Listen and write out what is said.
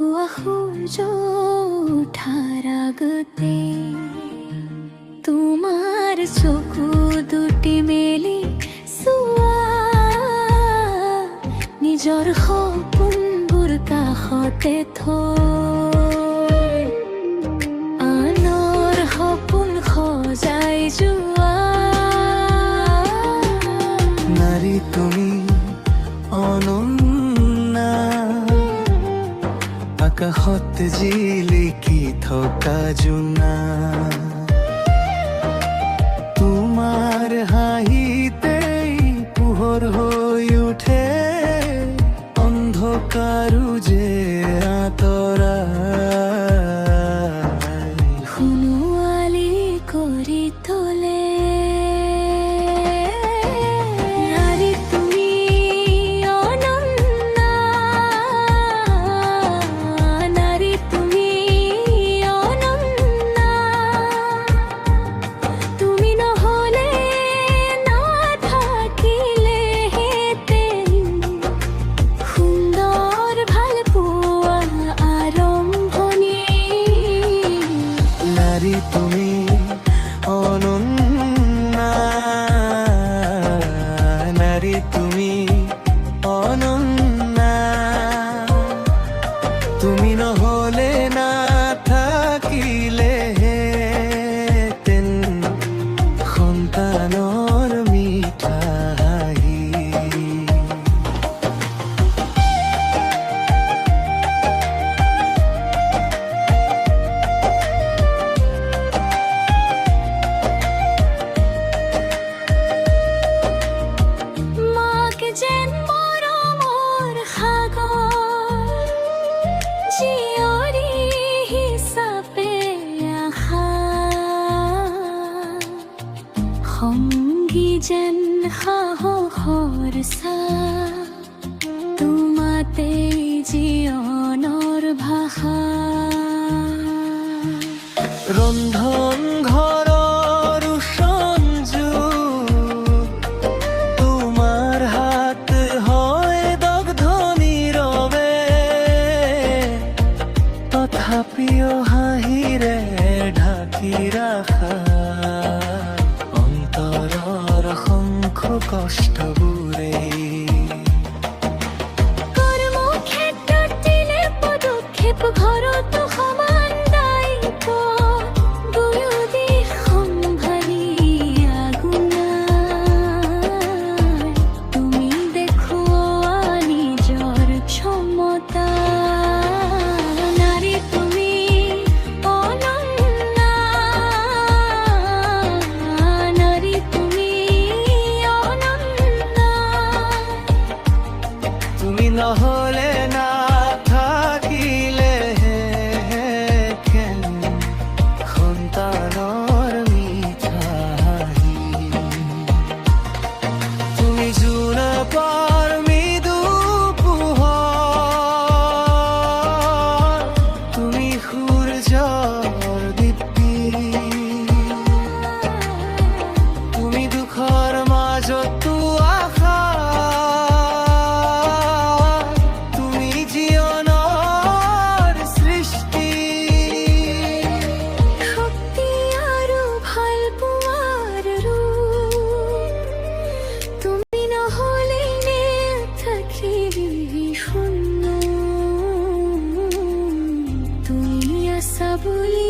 ফুৱা সূৰ্য উঠাৰ আগতে তোমাৰ চকু দুটি মেলি চোৱা, নিজৰ সপোনবোৰ কাষতে থৈ আনৰ সপোন সজাই যোৱা। নাৰী তুমি অনন্যা, আকাশত জিলিকি থকা জোনা, তোমাৰ হাঁহিতেই পোহৰ হৈ উঠে অন্ধকাৰো যে আঁতৰা। সোণোৱালী কৰি তোলে নাৰী তুমি অনন্যা, নাৰী তুমি অনন্যা, তুমি নহ'লে নাথাকিলেহেঁতেন সুন্দৰ ভাল পোৱা আৰম্ভণি। নাৰী তুমি অনন্যা, নাৰী তুমি অনন্যা, তুমি নহ'লে নাথাকিলেহেঁতেন সন্তানৰ মিঠা হাঁহি। মাক যেন মৰমৰ সাগৰ, জীয়ৰী হিচাপে আহা, সংগী যেন সাহসৰ ছাঁ, তোমাতেই জীৱনৰ ভাষা। ৰন্ধন ঘৰৰ সঞ্জু, তোমাৰ হাত হয় দগ্ধ নীৰৱে, তথাপিও হাঁহিৰে ঢাকি ৰাখা অন্তৰৰ অসংখ্য কষ্টবোৰে। কৰ্মক্ষেত্ৰত দিলে পদক্ষেপ, ঘৰতো সমান দায়িত্ব, দুয়ো দিশ সম্ভালি আগুনাই তুমি দেখুওৱা নিজৰ ক্ষমতা। নাৰী তুমি অনন্যা, নাৰী তুমি অনন্যা, তুমি নহ'লে নাথাকিলেহেঁতেন সন্তানৰ মিঠা হাঁহি। তুমি জোনাকৰ মৃদু পোহৰ, তুমি সূৰ্যৰ দীপ্তি, তুমি দুখৰ মাজতো আশা, তুমি জীৱনৰ সৃষ্টি। শক্তি আৰু ভাল পোৱাৰ ৰূপ, তুমি নহ'লে নাথাকিবি শূন্য, তুমি আছা বুলি